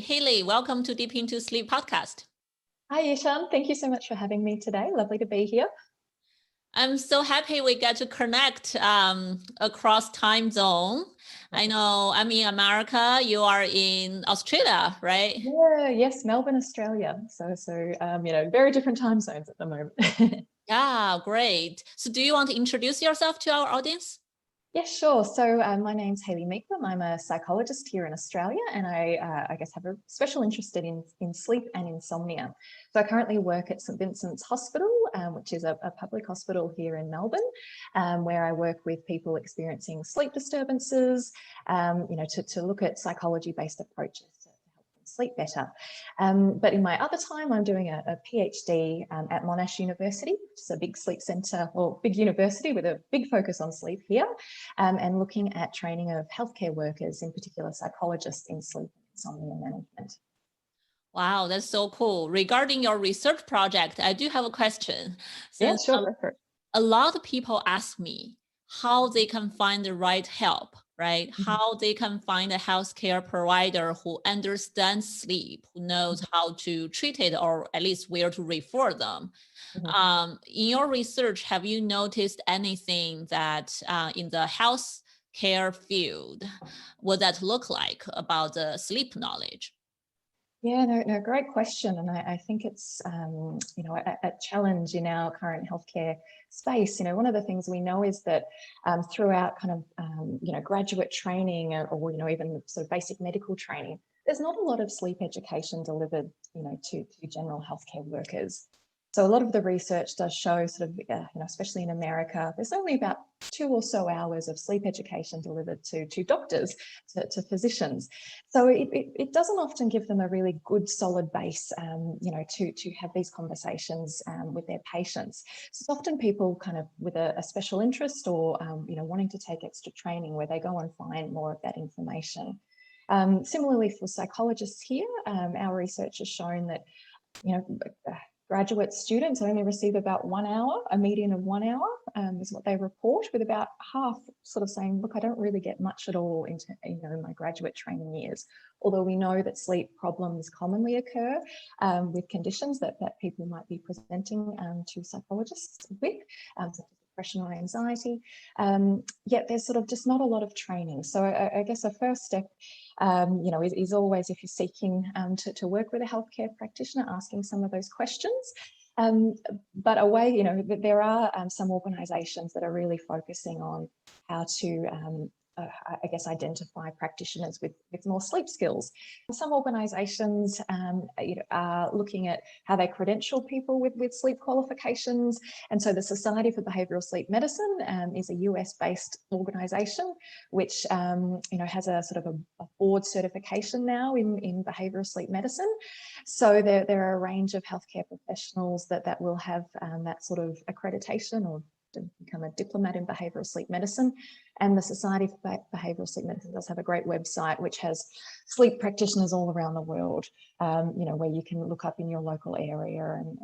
Haley, welcome to Deep Into Sleep podcast. Hi, Yishan. Thank you so much for having me today. Lovely to be here. I'm so happy we get to connect across time zone. I know I'm in America, you are in Australia, right? Yeah, yes, Melbourne, Australia. So very different time zones at the moment. Yeah, great. So do you want to introduce yourself to our audience? Yeah, sure. So my name's Haley Meekham. I'm a psychologist here in Australia, and I guess have a special interest in sleep and insomnia. So I currently work at St Vincent's Hospital, which is a public hospital here in Melbourne, where I work with people experiencing sleep disturbances, to look at psychology-based approaches to help them sleep better. But in my other time, I'm doing a PhD at Monash University, which is a big sleep centre or big university with a big focus on sleep here. And looking at training of healthcare workers, in particular psychologists, in sleep and insomnia management. Wow, that's so cool. Regarding your research project, I do have a question. Yeah, Since sure, go for it. a lot of people ask me how they can find the right help, right? Mm-hmm. How they can find a healthcare provider who understands sleep, who knows how to treat it, or at least where to refer them. Mm-hmm. In your research, have you noticed anything that in the healthcare field, what that look like about the sleep knowledge? Yeah, no, great question. And I think it's, a challenge in our current healthcare space. One of the things we know is that throughout kind of, graduate training or, even sort of basic medical training, there's not a lot of sleep education delivered, to general healthcare workers. So a lot of the research does show sort of, especially in America, there's only about 2 or so hours of sleep education delivered to doctors, to physicians. So it doesn't often give them a really good solid base, to have these conversations with their patients. So it's often people kind of with a special interest or, wanting to take extra training where they go and find more of that information. Similarly for psychologists here, our research has shown that, graduate students only receive about 1 hour, a median of 1 hour is what they report, with about half sort of saying, look, I don't really get much at all into my graduate training years. Although we know that sleep problems commonly occur with conditions that people might be presenting to psychologists with, such as depression or anxiety, yet there's sort of just not a lot of training. So I guess a first step is always, if you're seeking to work with a healthcare practitioner, asking some of those questions. But there are some organisations that are really focusing on how to identify practitioners with more sleep skills. Some organisations are looking at how they credential people with sleep qualifications. And so the Society for Behavioural Sleep Medicine is a US-based organisation which has a sort of a board certification now in behavioural sleep medicine. So there are a range of healthcare professionals that will have that sort of accreditation or to become a diplomat in behavioural sleep medicine. And the Society for Behavioural Sleep Medicine does have a great website which has sleep practitioners all around the world, where you can look up in your local area and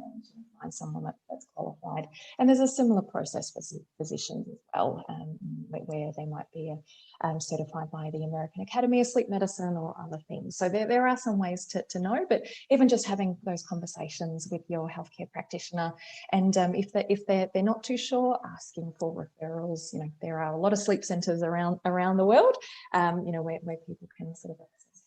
find someone that's qualified. And there's a similar process for physicians as well, where they might be certified by the American Academy of Sleep Medicine or other things. So there are some ways to know, but even just having those conversations with your healthcare practitioner, and if they're not too sure, asking for referrals. There are a lot of sleep centres around the world, where people can sort of access.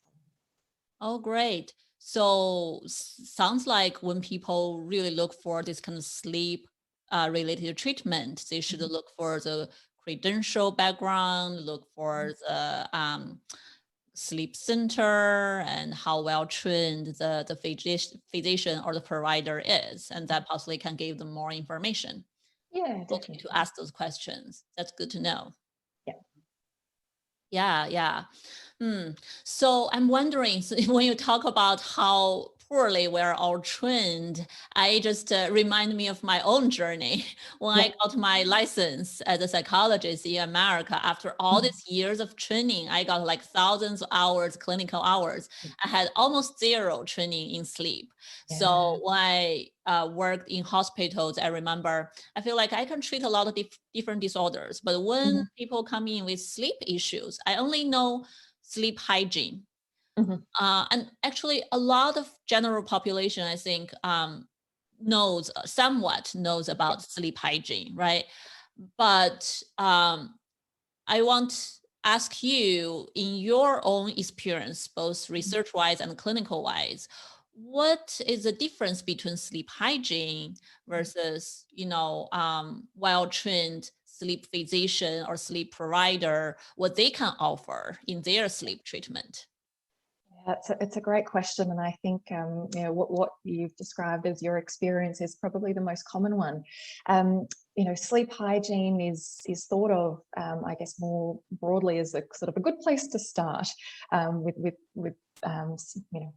Oh, great. So sounds like when people really look for this kind of sleep related treatment, they should look for the credential background, look for the sleep center and how well trained the physician or the provider is, and that possibly can give them more information. Yeah, Looking definitely. to ask those questions. That's good to know. Yeah. Yeah. So I'm wondering, so when you talk about how poorly we're all trained, I just remind me of my own journey. When I got my license as a psychologist in America, after all these years of training, I got like thousands of hours, clinical hours. I had almost zero training in sleep. Yeah. So when I worked in hospitals, I remember I feel like I can treat a lot of different disorders, but when people come in with sleep issues, I only know sleep hygiene. Mhm. And actually, a lot of general population, I think, knows somewhat knows about sleep hygiene, right? But I want to ask you, in your own experience, both research-wise and clinical-wise, what is the difference between sleep hygiene versus, well-trained sleep physician or sleep provider, what they can offer in their sleep treatment? Yeah, it's a great question, and I think what you've described as your experience is probably the most common one. Sleep hygiene is thought of, I guess, more broadly as a sort of a good place to start with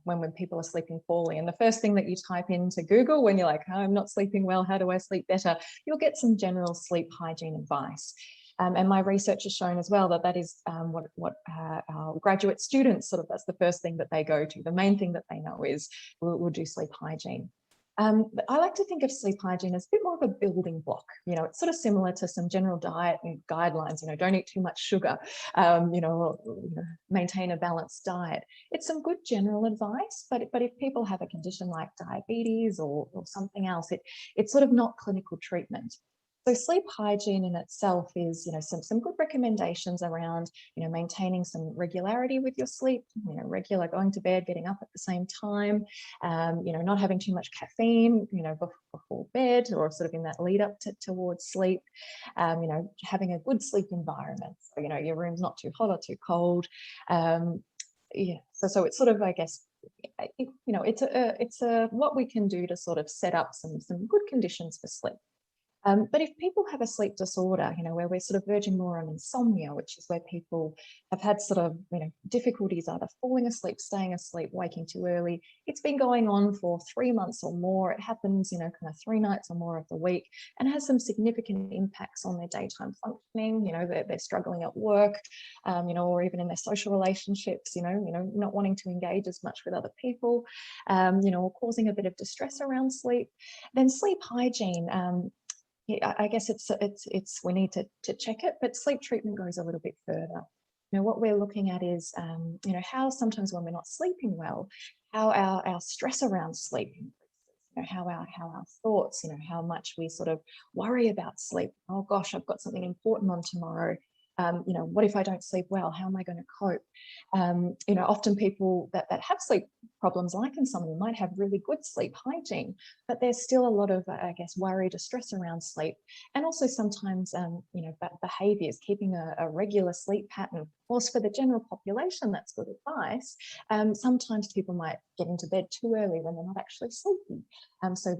when people are sleeping poorly. And the first thing that you type into Google when you're like, oh, I'm not sleeping well, how do I sleep better? You'll get some general sleep hygiene advice. And my research has shown as well that that is what our graduate students that's the first thing that they go to. The main thing that they know is we'll do sleep hygiene. But I like to think of sleep hygiene as a bit more of a building block. It's sort of similar to some general diet and guidelines. Don't eat too much sugar. Maintain a balanced diet. It's some good general advice, but if people have a condition like diabetes or something else, it's sort of not clinical treatment. So sleep hygiene in itself is, some good recommendations around, maintaining some regularity with your sleep, regular going to bed, getting up at the same time, not having too much caffeine, before bed or sort of in that lead up towards sleep, having a good sleep environment. So, your room's not too hot or too cold. So it's sort of, I guess, it's a what we can do to sort of set up some good conditions for sleep. But if people have a sleep disorder, where we're sort of verging more on insomnia, which is where people have had sort of, difficulties either falling asleep, staying asleep, waking too early, it's been going on for 3 months or more. It happens, kind of 3 nights or more of the week, and has some significant impacts on their daytime functioning. They're struggling at work, or even in their social relationships, not wanting to engage as much with other people, or causing a bit of distress around sleep. Then sleep hygiene. Yeah, I guess it's we need to check it, but sleep treatment goes a little bit further. What we're looking at is, how sometimes when we're not sleeping well, how our stress around sleep increases. How our thoughts, how much we sort of worry about sleep. Oh gosh, I've got something important on tomorrow. What if I don't sleep well? How am I going to cope? Often people that have sleep problems like insomnia might have really good sleep hygiene, but there's still a lot of, I guess, worry, distress around sleep. And also sometimes, behaviors, keeping a regular sleep pattern. Whilst for the general population, that's good advice. Sometimes people might get into bed too early when they're not actually sleeping. So,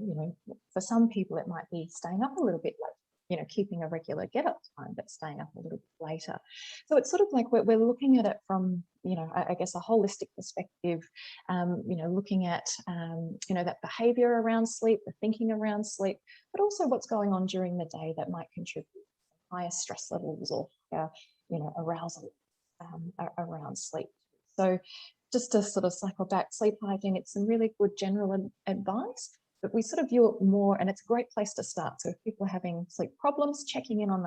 for some people, it might be staying up a little bit late, keeping a regular get up time, but staying up a little bit later. So it's sort of like we're looking at it from, I guess, a holistic perspective, looking at, that behavior around sleep, the thinking around sleep, but also what's going on during the day that might contribute to higher stress levels or, arousal around sleep. So just to sort of cycle back, sleep hygiene, it's some really good general advice, but we sort of view it more, and it's a great place to start. So if people are having sleep problems, checking in on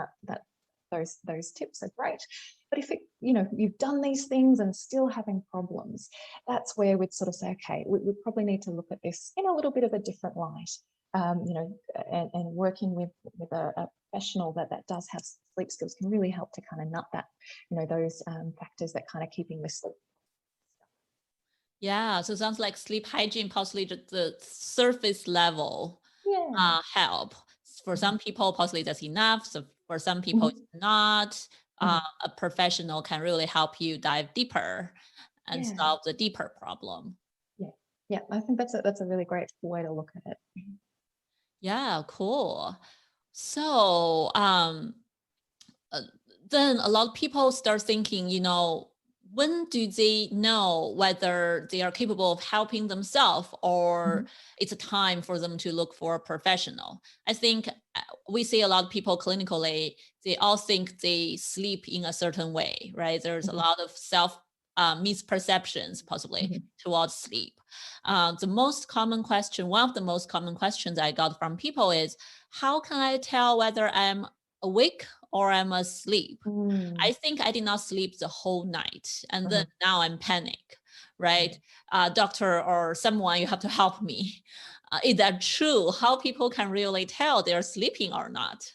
those tips are great. But if you've done these things and still having problems, that's where we'd sort of say, okay, we probably need to look at this in a little bit of a different light. And working with a professional that does have sleep skills can really help to kind of nut that, those factors that kind of keeping the sleep. Yeah, so it sounds like sleep hygiene, possibly the surface level Yeah. help. For Mhm. some people, possibly that's enough. So for some people, it's Mhm. not. Mhm. A professional can really help you dive deeper and Yeah. solve the deeper problem. Yeah. Yeah. I think that's a really great way to look at it. Mhm. Yeah, cool. So, uh, then a lot of people start thinking, when do they know whether they are capable of helping themselves or Mhm. it's a time for them to look for a professional? I think we see a lot of people clinically, they all think they sleep in a certain way, right? There's a Mhm. lot of self misperceptions possibly Mhm. towards sleep. The most common question, one of the most common questions I got from people is, how can I tell whether I'm awake or I'm asleep? Mm. I think I did not sleep the whole night, and then Mhm. now I'm panic, right? Doctor or someone, you have to help me. Is that true? How people can really tell they're sleeping or not?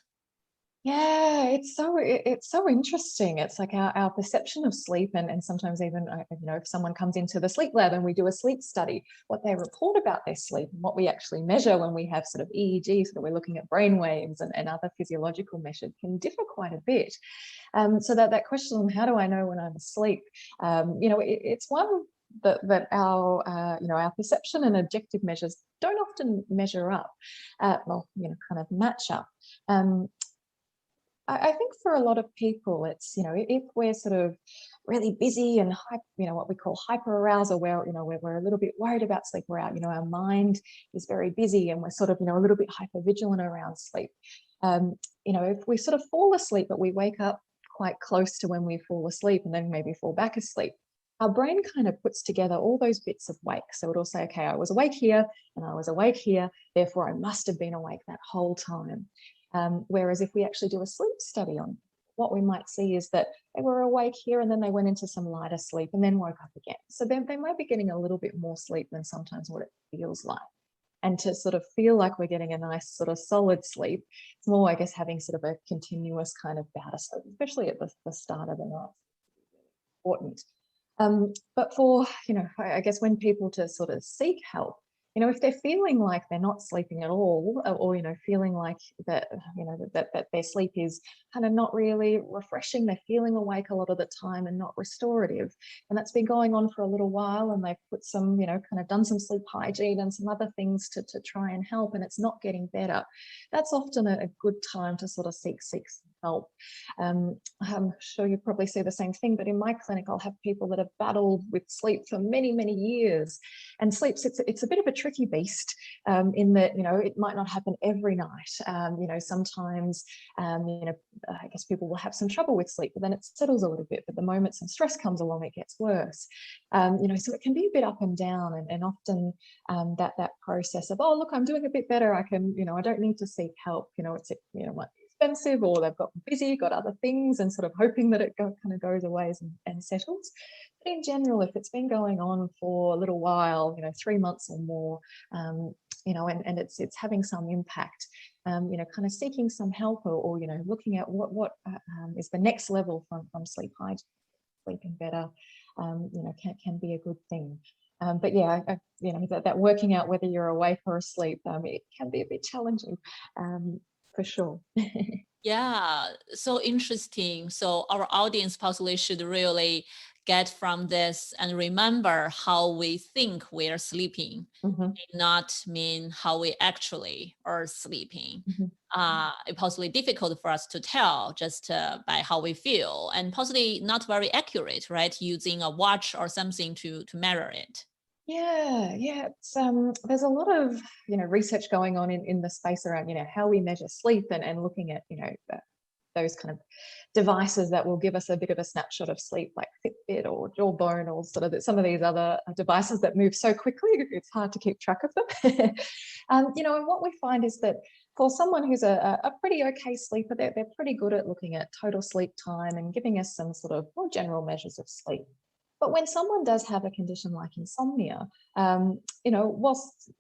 Yeah, it's so interesting. It's like our perception of sleep, and sometimes even if someone comes into the sleep lab and we do a sleep study, what they report about their sleep and what we actually measure when we have sort of EEG, so that we're looking at brain waves and other physiological measures, can differ quite a bit. So that question, how do I know when I'm asleep? It's one that our our perception and objective measures don't often measure up, kind of match up. I think for a lot of people, it's, if we're sort of really busy and what we call hyper arousal, where, we're a little bit worried about sleep, we're out, our mind is very busy and we're sort of, a little bit hyper vigilant around sleep. If we sort of fall asleep, but we wake up quite close to when we fall asleep and then maybe fall back asleep, our brain kind of puts together all those bits of wake. So it'll say, okay, I was awake here and I was awake here, therefore I must have been awake that whole time. Whereas if we actually do a sleep study on, what we might see is that they were awake here and then they went into some lighter sleep and then woke up again. So then they might be getting a little bit more sleep than sometimes what it feels like. And to sort of feel like we're getting a nice sort of solid sleep, it's more, I guess, having sort of a continuous kind of bout of sleep, especially at the start of the night. Important. But for, I guess when people to sort of seek help, if they're feeling like they're not sleeping at all, or feeling like that, that their sleep is kind of not really refreshing, they're feeling awake a lot of the time and not restorative, and that's been going on for a little while, and they've put some, kind of done some sleep hygiene and some other things to try and help, and it's not getting better, that's often a good time to sort of seek some help. I'm sure you probably see the same thing, but in my clinic, I'll have people that have battled with sleep for many, many years. And sleep's, it's a bit of a tricky beast, in that, it might not happen every night. Sometimes, I guess people will have some trouble with sleep, but then it settles a little bit. But the moment some stress comes along, it gets worse. So it can be a bit up and down, and often that process of, oh, look, I'm doing a bit better, I can, I don't need to seek help. It's, might be expensive, or they've got busy, got other things, and sort of hoping that it kind of goes away and settles. But in general, if it's been going on for a little while, 3 months or more, and it's having some impact, kind of seeking some help, or looking at what is the next level from sleep hygiene, sleeping better, can be a good thing. But yeah, that working out whether you're awake or asleep, it can be a bit challenging, for sure. Yeah, so interesting. So our audience possibly should really get from this and remember how we think we are sleeping, Mhm, not mean how we actually are sleeping. mhm. It's possibly difficult for us to tell just by how we feel, and possibly not very accurate, right? Using a watch or something to measure it. Yeah. It's there's a lot of research going on in the space around how we measure sleep, and looking at those kind of devices that will give us a bit of a snapshot of sleep, like Fitbit or Jawbone, or sort of some of these other devices that move so quickly it's hard to keep track of them. And what we find is that for someone who's a pretty okay sleeper, they're pretty good at looking at total sleep time and giving us some sort of more general measures of sleep. But when someone does have a condition like insomnia, whilst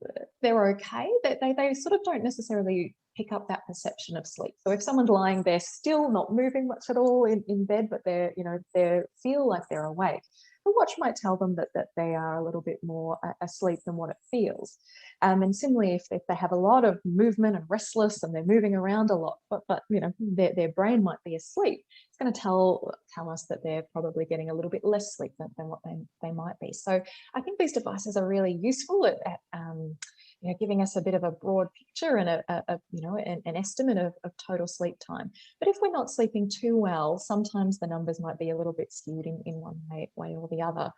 they're okay, they sort of don't necessarily pick up that perception of sleep. So if someone's lying there still, not moving much at all in bed, but they feel like they're awake, the watch might tell them that they are a little bit more asleep than what it feels. And similarly, if they have a lot of movement and restless and they're moving around a lot, but their brain might be asleep, it's going to tell us that they're probably getting a little bit less sleep than what they might be. So I think these devices are really useful at giving us a bit of a broad picture and an estimate of total sleep time. But if we're not sleeping too well, sometimes the numbers might be a little bit skewed in one way or the other.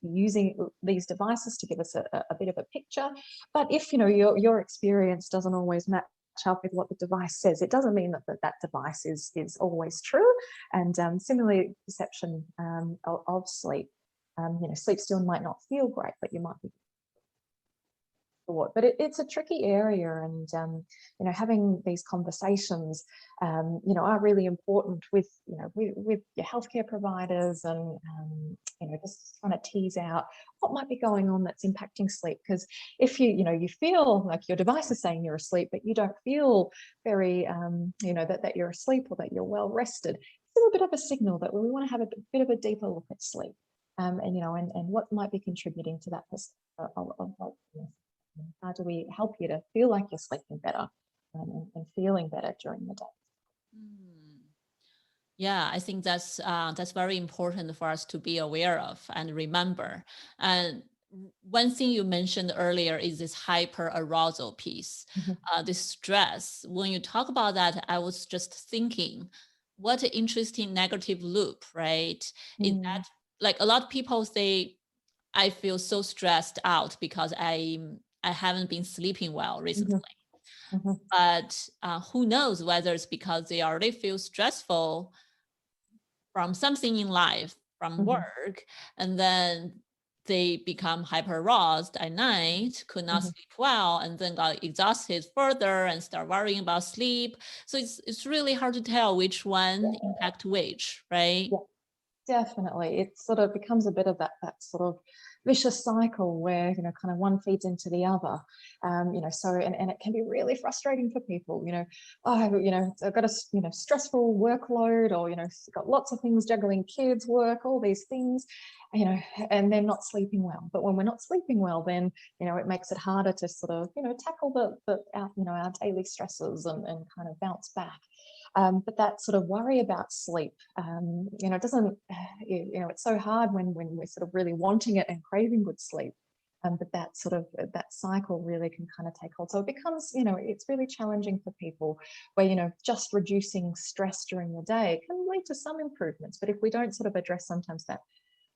Using these devices to give us a bit of a picture. But if your experience doesn't always match up with what the device says, it doesn't mean that device is always true. And similarly, perception of sleep. Sleep still might not feel great, but you might be thought. But it's a tricky area, and you know, having these conversations, you know, are really important with, you know, with your healthcare providers, and you know, just trying to tease out what might be going on that's impacting sleep. Because if you know, you feel like your device is saying you're asleep, but you don't feel very, you know, that you're asleep or that you're well rested, it's a little bit of a signal that we want to have a bit of a deeper look at sleep. And you know, and what might be contributing to that of wakefulness. How do we help you to feel like you're sleeping better, and feeling better during the day? Mm. Yeah, I think that's very important for us to be aware of and remember. And one thing you mentioned earlier is this hyper arousal piece, Mhm. this stress. When you talk about that, I was just thinking, what an interesting negative loop, right? Is Mm. that like a lot of people say, I feel so stressed out because I haven't been sleeping well recently. Mhm. Mhm. But who knows whether it's because they already feel stressful from something in life, from Mhm. work, and then they become hyper aroused at night, could not Mhm. sleep well, and then got exhausted further and start worrying about sleep. So it's really hard to tell which one impact which, right? Yeah. Definitely. It sort of becomes a bit of that sort of vicious cycle where, you know, kind of one feeds into the other. You know, so and it can be really frustrating for people, you know, oh, you know, I've got a, you know, stressful workload, or, you know, got lots of things juggling, kids, work, all these things, you know, and they're not sleeping well. But when we're not sleeping well, then, you know, it makes it harder to sort of, you know, tackle our, you know, our daily stresses, and kind of bounce back. But that sort of worry about sleep, you know, it doesn't, you know, it's so hard when we're sort of really wanting it and craving good sleep. But that sort of that cycle really can kind of take hold. So it becomes, you know, it's really challenging for people where, you know, just reducing stress during the day can lead to some improvements. But if we don't sort of address sometimes that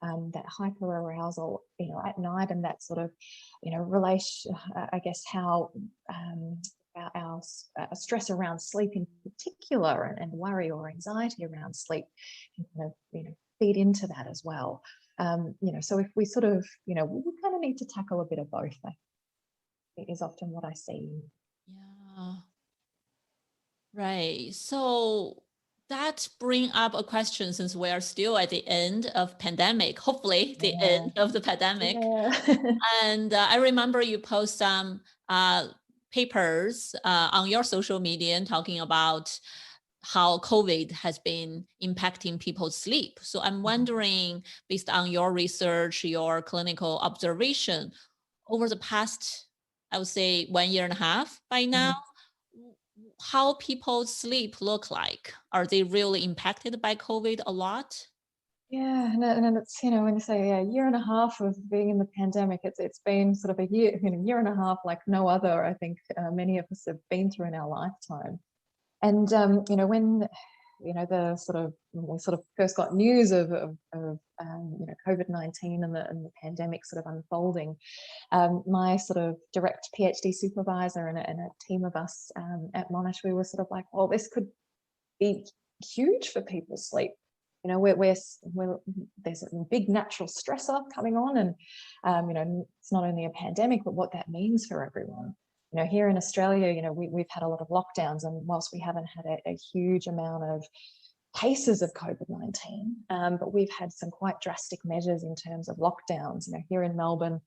hyper arousal, you know, at night, and that sort of, you know, relation, I guess, how our stress around sleep in particular, and worry or anxiety around sleep can kind of, you know, feed into that as well. You know, so if we sort of, you know, we kind of need to tackle a bit of both, I think, is often what I see. Yeah. Right. So that bring up a question, since we are still at the end of pandemic, hopefully the Yeah. end of the pandemic. Yeah. And I remember you post some papers on your social media and talking about how COVID has been impacting people's sleep. So I'm wondering, based on your research, your clinical observation over the past, I would say 1.5 years by now, Mhm. how people's sleep look like? Are they really impacted by COVID a lot? Yeah, and it's, you know, when you say a year and a half of being in the pandemic, it's been sort of a year, you know, year and a half like no other, I think, many of us have been through in our lifetime. And you know, when, you know, the sort of, when we sort of first got news of you know, COVID-19 and the pandemic sort of unfolding, my sort of direct PhD supervisor and a team of us at Monash, we were sort of like, well, this could be huge for people's sleep. You know, there's a big natural stressor coming on, and you know, it's not only a pandemic, but what that means for everyone. You know, here in Australia, you know, we've had a lot of lockdowns, and whilst we haven't had a huge amount of cases of COVID-19, but we've had some quite drastic measures in terms of lockdowns. You know, here in Melbourne,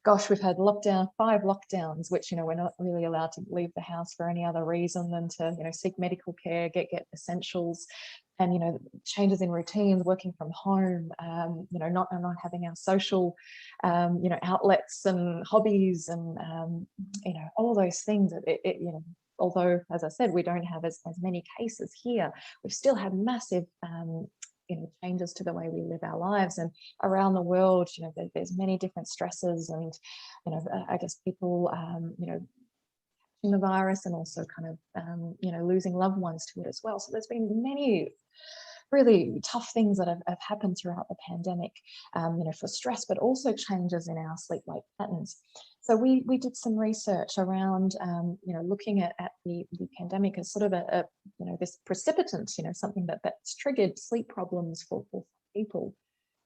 gosh, we've had 5 lockdowns, which, you know, we're not really allowed to leave the house for any other reason than to, you know, seek medical care, get essentials, and, you know, changes in routines, working from home, you know, not having our social, you know, outlets and hobbies, and you know, all those things. You know, although, as I said, we don't have as many cases here, we've still had massive you know, changes to the way we live our lives. And around the world, you know, there's many different stresses, and, you know, I guess people, you know, in the virus, and also kind of, you know, losing loved ones to it as well. So there's been many really tough things that have happened throughout the pandemic, you know, for stress, but also changes in our sleep-wake patterns. So we did some research around, you know, looking at the pandemic as sort of a, you know, this precipitant, you know, something that's triggered sleep problems for people.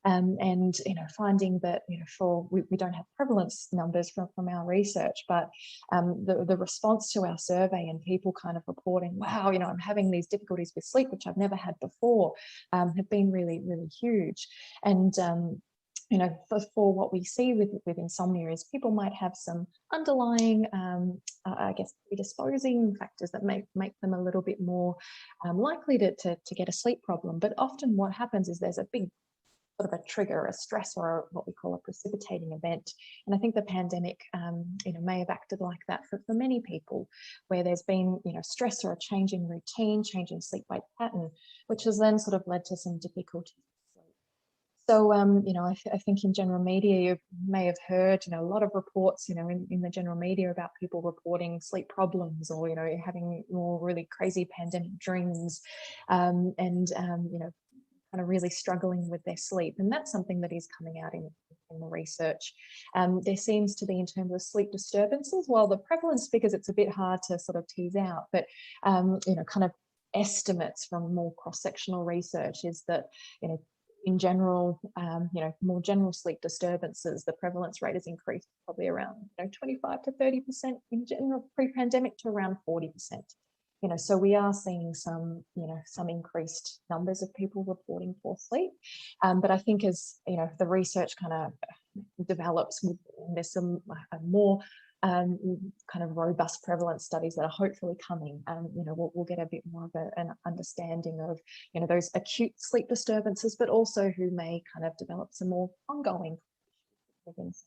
And finding that we don't have prevalence numbers from our research, but the response to our survey and people kind of reporting, wow, I'm having these difficulties with sleep which I've never had before, have been really, really huge. And for what we see with insomnia is people might have some underlying, I guess, predisposing factors that make them a little bit more likely to get a sleep problem. But often what happens is there's a big sort of a trigger, a stress, or what we call a precipitating event. And I think the pandemic, may have acted like that for many people, where there's been, stress or a change in routine, change in sleep-wake pattern, which has then sort of led to some difficulty. So, I think in general media, you may have heard, a lot of reports, in the general media about people reporting sleep problems, or, having more really crazy pandemic dreams, and kind of really struggling with their sleep. And that's something that is coming out in the research. There seems to be, in terms of sleep disturbances, while the prevalence figures, it's a bit hard to sort of tease out, but, kind of estimates from more cross-sectional research is that, in general, more general sleep disturbances, the prevalence rate has increased probably around 25 to 30% in general pre-pandemic to around 40%. So we are seeing some increased numbers of people reporting poor sleep. But I think as, the research kind of develops, there's some more kind of robust prevalence studies that are hopefully coming. We'll get a bit more of an understanding of, those acute sleep disturbances, but also who may kind of develop some more ongoing things.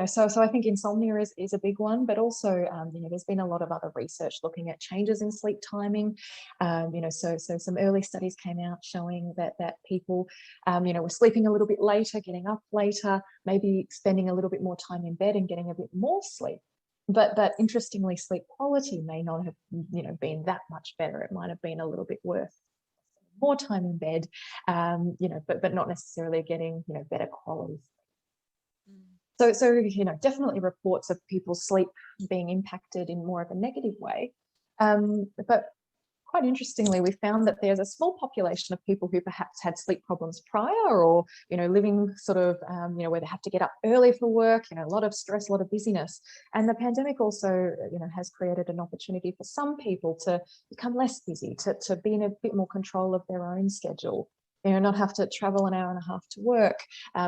So I think insomnia is a big one, but also, there's been a lot of other research looking at changes in sleep timing. So some early studies came out showing that people, were sleeping a little bit later, getting up later, maybe spending a little bit more time in bed and getting a bit more sleep. But interestingly, sleep quality may not have, been that much better. It might have been a little bit worse. More time in bed, but not necessarily getting, better quality. So, definitely reports of people's sleep being impacted in more of a negative way. But quite interestingly, we found that there's a small population of people who perhaps had sleep problems prior, or, living sort of, where they have to get up early for work, a lot of stress, a lot of busyness. And the pandemic also, has created an opportunity for some people to become less busy, to be in a bit more control of their own schedule. Not have to travel an hour and a half to work,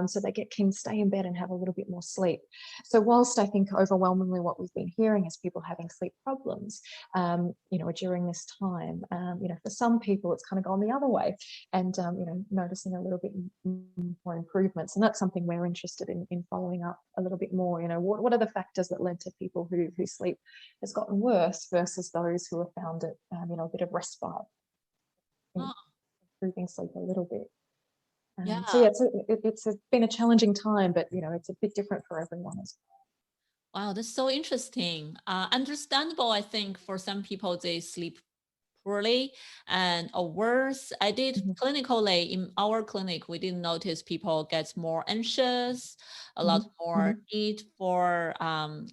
so they can stay in bed and have a little bit more sleep. So whilst I think overwhelmingly what we've been hearing is people having sleep problems, during this time, for some people it's kind of gone the other way, and noticing a little bit more improvements. And that's something we're interested in following up a little bit more. What are the factors that led to people whose sleep has gotten worse versus those who have found it, a bit of respite. Oh, Improving sleep a little bit. yeah. So yeah, it's been a challenging time, but it's a bit different for everyone as Wow, that's so interesting. Understandable, I think, for some people, they sleep poorly and or worse. I did well. clinically in our clinic, we did notice people get more anxious, a lot Mhm, more mhm, need for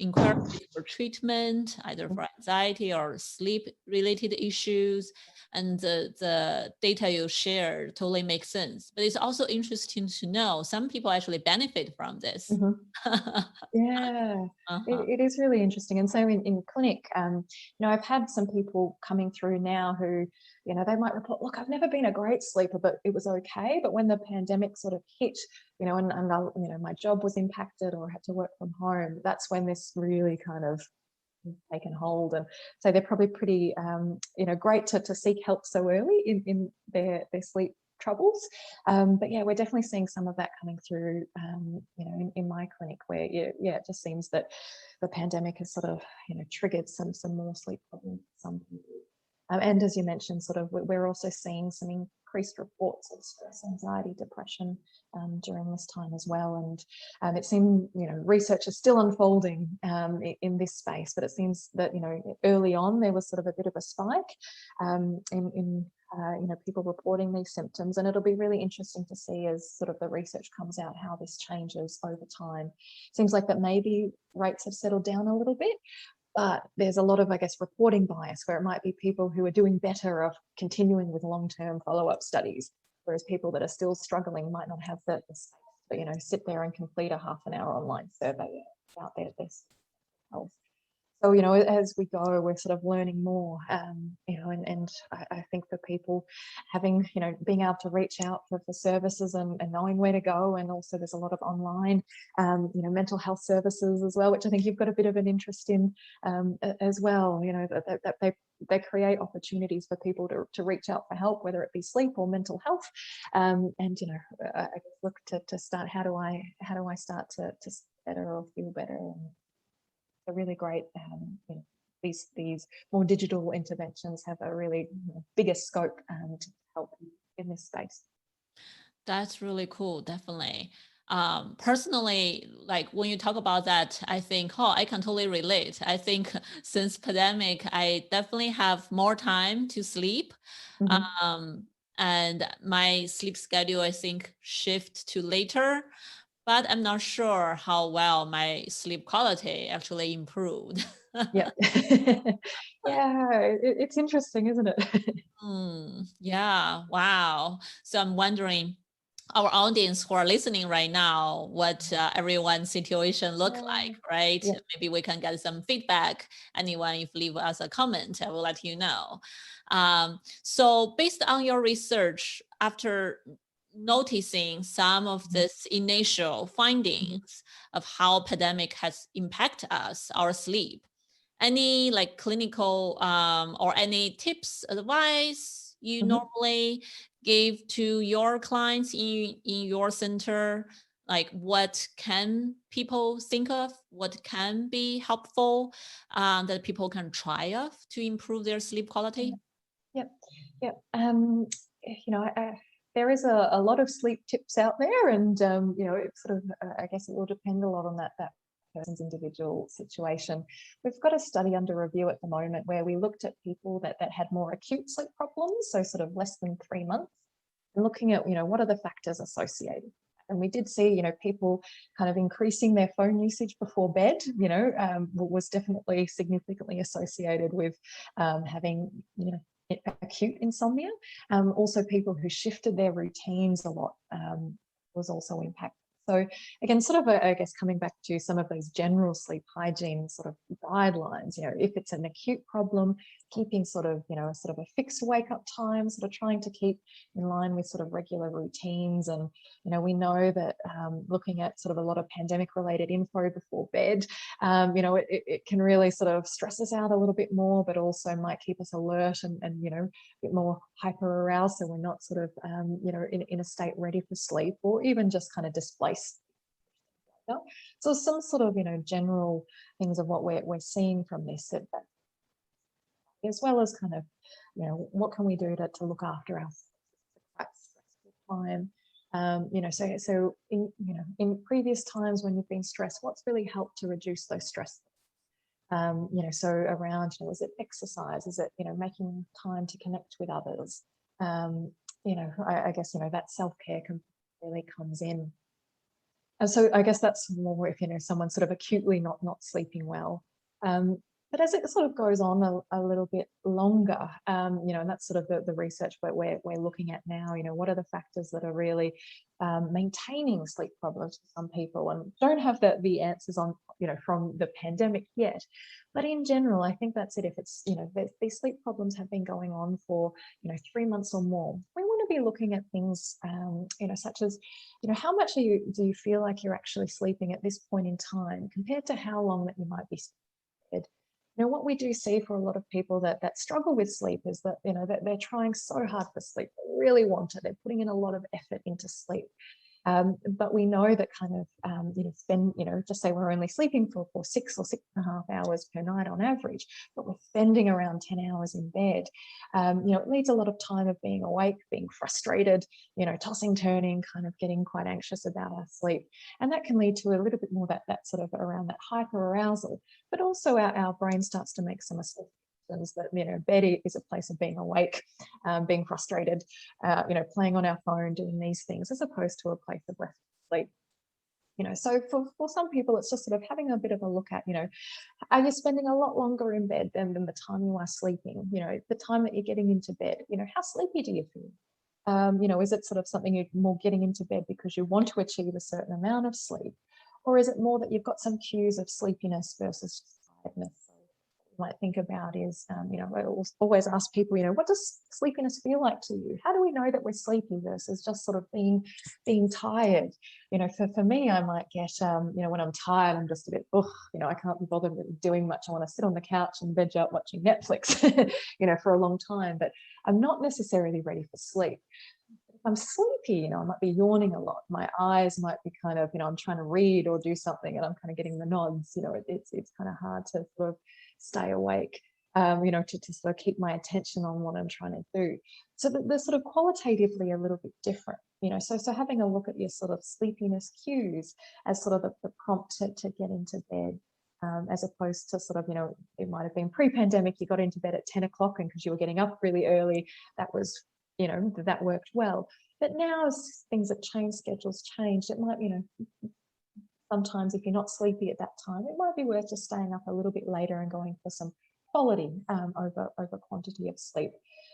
inquiry for treatment, either mhm, for anxiety or sleep related issues. And the data you shared totally makes sense. But it's also interesting to know some people actually benefit from this. mhm. Yeah, Uh-huh. it is really interesting. And so in clinic, I've had some people coming through now who, they might report, look, I've never been a great sleeper, but it was okay. But when the pandemic sort of hit, my job was impacted or I had to work from home, that's when this really kind of taken hold. And so they're probably pretty, great to seek help so early in their sleep troubles. But yeah, we're definitely seeing some of that coming through, in my clinic, where it just seems that the pandemic has sort of, triggered some more sleep problems for some people. And as you mentioned, sort of, we're also seeing some increased reports of stress, anxiety, depression during this time as well. And it seems, research is still unfolding in this space, but it seems that, early on there was sort of a bit of a spike in people reporting these symptoms. And it'll be really interesting to see as sort of the research comes out how this changes over time. Seems like that maybe rates have settled down a little bit, but there's a lot of, I guess, reporting bias where it might be people who are doing better of continuing with long-term follow-up studies. whereas people that are still struggling might not have the space to, sit there and complete a half an hour online survey about their health. So, as we go, we're sort of learning more, and I think for people having, being able to reach out for services and knowing where to go. And also there's a lot of online, mental health services as well, which I think you've got a bit of an interest in as well, that they create opportunities for people to reach out for help, whether it be sleep or mental health. And, I look to start, how do I start to better or feel better? And a really great, these more digital interventions have a really bigger scope to help in this space. That's really cool. Definitely. Personally, like when you talk about that, I think, oh, I can totally relate. I think since pandemic, I definitely have more time to sleep. Um, and my sleep schedule, I think, shift to later, but I'm not sure how well my sleep quality actually improved. Yeah. Yeah, it's interesting, isn't it? Yeah, wow. So I'm wondering, our audience who are listening right now, what everyone's situation look like, right? Yeah. Maybe we can get some feedback. Anyone, if leave us a comment, I will let you know. So based on your research, after noticing some of this initial findings of how pandemic has impacted us, our sleep, any like clinical or any tips, advice you normally give to your clients in your center? Like what can people think of? What can be helpful that people can try of to improve their sleep quality? Yep. Yep. There is a lot of sleep tips out there, and it sort of, I guess it will depend a lot on that person's individual situation. We've got a study under review at the moment where we looked at people that had more acute sleep problems, so sort of less than 3 months, and looking at, what are the factors associated. And we did see, people kind of increasing their phone usage before bed, was definitely significantly associated with having, acute insomnia. Also, people who shifted their routines a lot was also impacted. So again, sort of, I guess, coming back to some of those general sleep hygiene sort of guidelines, if it's an acute problem, keeping sort of, sort of a fixed wake up time, sort of trying to keep in line with sort of regular routines. And, we know that looking at sort of a lot of pandemic related info before bed, it can really sort of stress us out a little bit more, but also might keep us alert and a bit more hyper aroused. So we're not sort of, in a state ready for sleep, or even just kind of displaced. So some sort of, general things of what we're seeing from this, that as well as kind of, what can we do to look after our stressful time. So in previous times when you've been stressed, what's really helped to reduce those stress? So around, is it exercise? Is it, making time to connect with others? I guess, that self-care really comes in. And so I guess that's more if, someone's sort of acutely not sleeping well. But as it sort of goes on a little bit longer, and that's sort of the research we're looking at now, what are the factors that are really maintaining sleep problems for some people, and don't have the answers on, from the pandemic yet. But in general, I think that's it. If it's, these sleep problems have been going on for, 3 months or more, we want to be looking at things, such as, how much do you feel like you're actually sleeping at this point in time compared to how long that you might be sleeping? What we do see for a lot of people that struggle with sleep is that, that they're trying so hard for sleep. They really want it. They're putting in a lot of effort into sleep. But we know that kind of, spend, just say we're only sleeping for 6 or 6.5 hours per night on average, but we're spending around 10 hours in bed. It needs a lot of time of being awake, being frustrated, tossing, turning, kind of getting quite anxious about our sleep. And that can lead to a little bit more that sort of around that hyper arousal, but also our brain starts to make some assumptions that, bed is a place of being awake, being frustrated, playing on our phone, doing these things, as opposed to a place of rest and sleep. So for some people, it's just sort of having a bit of a look at, are you spending a lot longer in bed than the time you are sleeping? The time that you're getting into bed, how sleepy do you feel? Is it sort of something you're more getting into bed because you want to achieve a certain amount of sleep? Or is it more that you've got some cues of sleepiness versus tiredness? So what you might think about is, I always ask people, what does sleepiness feel like to you? How do we know that we're sleepy versus just sort of being tired? For me, I might get, when I'm tired, I'm just a bit, I can't be bothered with doing much. I want to sit on the couch and veg out watching Netflix, for a long time, but I'm not necessarily ready for sleep. If I'm sleepy, I might be yawning a lot. My eyes might be kind of, I'm trying to read or do something and I'm kind of getting the nods. It's kind of hard to sort of stay awake, to sort of keep my attention on what I'm trying to do. So they're sort of qualitatively a little bit different, so having a look at your sort of sleepiness cues as sort of the prompt to get into bed. As opposed to sort of, it might have been pre-pandemic, you got into bed at 10 o'clock and because you were getting up really early, that was, that worked well. But now as things have changed, schedules changed, it might, sometimes if you're not sleepy at that time, it might be worth just staying up a little bit later and going for some quality over quantity of sleep.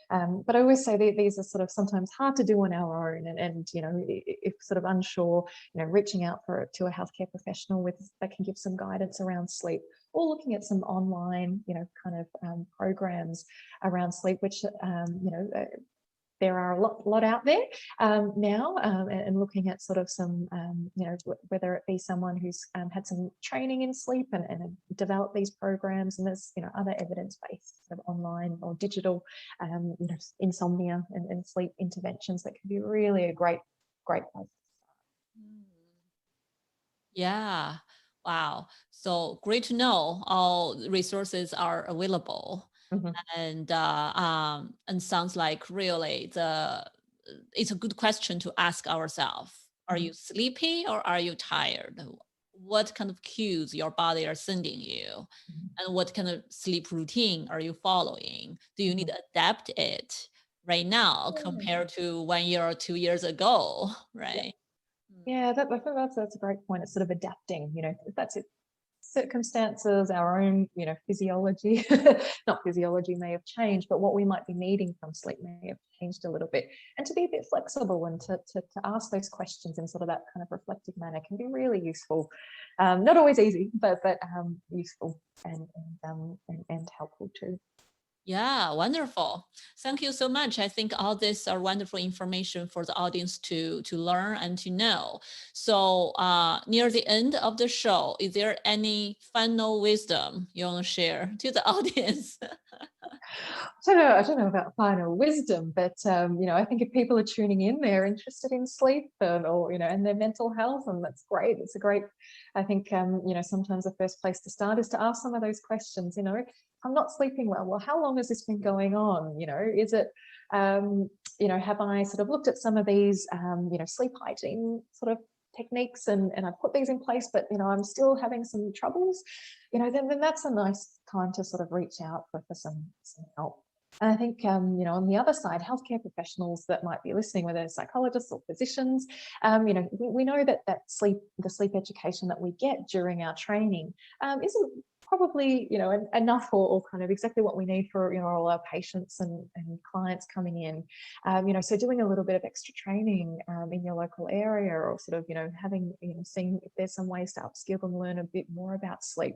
But I always say these are sort of sometimes hard to do on our own, and if sort of unsure, reaching out to a healthcare professional that can give some guidance around sleep, or looking at some online, kind of programs around sleep, which there are a lot out there now, and looking at sort of some, whether it be someone who's had some training in sleep and developed these programs, and there's, other evidence-based sort of online or digital, insomnia and sleep interventions that can be really a great place. Mm. Yeah. Wow. So great to know all resources are available. Mhm. And sounds like really it's a good question to ask ourselves. Are Mhm. you sleepy or are you tired? What kind of cues your body are sending you? Mhm. And what kind of sleep routine are you following? Do you need Mhm. to adapt it right now Yeah. compared to 1 year or 2 years ago? Yeah. Right. Mm. Yeah, I think that's a great point. It's sort of adapting, that's it. Circumstances, our own, physiology, not physiology may have changed, but what we might be needing from sleep may have changed a little bit. And to be a bit flexible and to ask those questions in sort of that kind of reflective manner can be really useful. Not always easy, but useful and helpful too. Yeah, wonderful. Thank you so much. I think all this are wonderful information for the audience to learn and to know. So near the end of the show, is there any final wisdom you want to share to the audience? I don't know about final wisdom, but I think if people are tuning in, they're interested in sleep or and their mental health, and that's great. It's a great. I think sometimes the first place to start is to ask some of those questions. I'm not sleeping well. Well, how long has this been going on? Is it have I sort of looked at some of these sleep hygiene sort of techniques and I put these in place, but I'm still having some troubles, then that's a nice time to sort of reach out for some help. And I think, on the other side, healthcare professionals that might be listening, whether they're psychologists or physicians, we know that the sleep education that we get during our training isn't probably, enough or kind of exactly what we need for, all our patients and clients coming in. So doing a little bit of extra training in your local area, or sort of, having, seeing if there's some ways to upskill and learn a bit more about sleep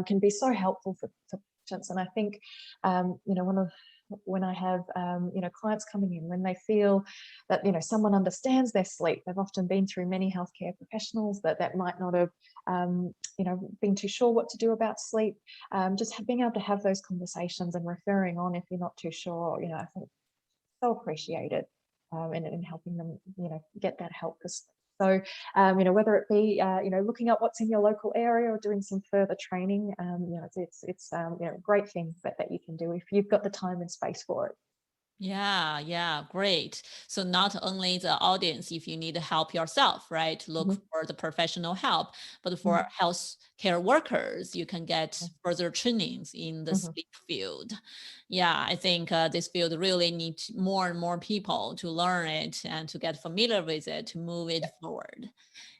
can be so helpful for patients. And I think, when I have clients coming in, when they feel that someone understands their sleep, they've often been through many healthcare professionals that might not have been too sure what to do about sleep. Just being able to have those conversations and referring on if you're not too sure, I think so appreciated, and helping them get that help for sleep. So, whether it be, looking up what's in your local area or doing some further training, it's a great thing that you can do if you've got the time and space for it. Yeah, great. So not only the audience, if you need help yourself, right, look Mhm. for the professional help, but for Mhm. health care workers, you can get further trainings in the Mhm. sleep field. Yeah, I think this field really needs more and more people to learn it and to get familiar with it, to move it Yeah, forward.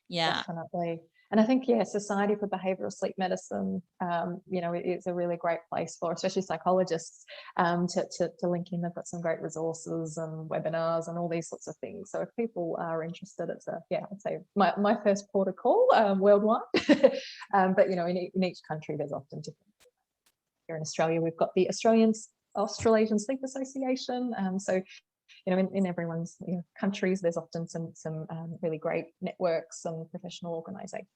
Yeah. definitely. And I think, Society for Behavioral Sleep Medicine, is a really great place for, especially psychologists, to link in. They've got some great resources and webinars and all these sorts of things. So if people are interested, it's I'd say my first port of call worldwide. But in each country, there's often different. Here in Australia, we've got the Australasian Sleep Association. So in everyone's countries, there's often some really great networks and professional organizations.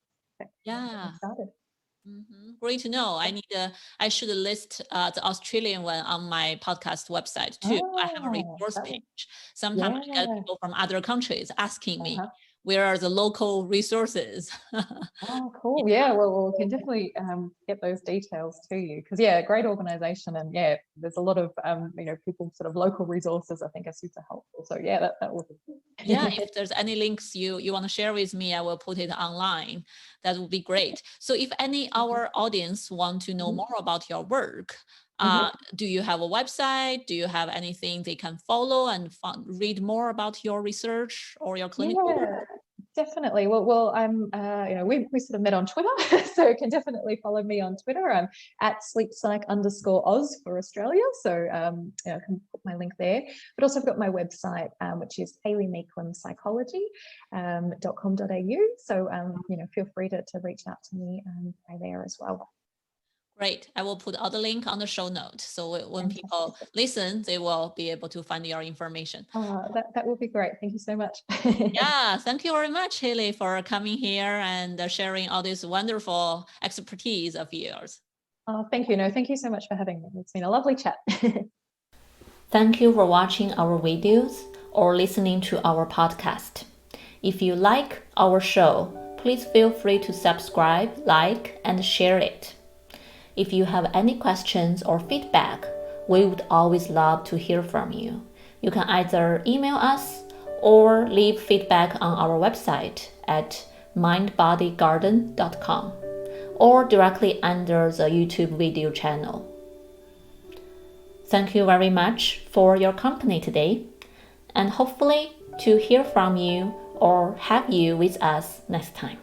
Yeah. Started. Great to know. I should list the Australian one on my podcast website too. I have a resource page. Sometimes I get people from other countries asking me, where are the local resources? Oh, cool. Yeah, well, we can definitely get those details to you, because great organization, and there's a lot of people, sort of local resources, I think, are super helpful. So that would be if there's any links you want to share with me, I will put it online. That would be great. So if any our audience want to know more about your work, do you have a website? Do you have anything they can follow and read more about your research or your clinical work? Definitely. Well, I'm, we sort of met on Twitter, so you can definitely follow me on Twitter. I'm at sleeppsych_Oz for Australia. So, I can put my link there. But also I've got my website, which is hayleymeeklinpsychology.com.au. So, feel free to reach out to me by there as well. Great. I will put all the link on the show note. So when people listen, they will be able to find your information. That would be great. Thank you so much. Thank you very much, Hayley, for coming here and sharing all this wonderful expertise of yours. Thank you. No, thank you so much for having me. It's been a lovely chat. Thank you for watching our videos or listening to our podcast. If you like our show, please feel free to subscribe, like, and share it. If you have any questions or feedback, we would always love to hear from you. You can either email us or leave feedback on our website at mindbodygarden.com or directly under the YouTube video channel. Thank you very much for your company today, and hopefully to hear from you or have you with us next time.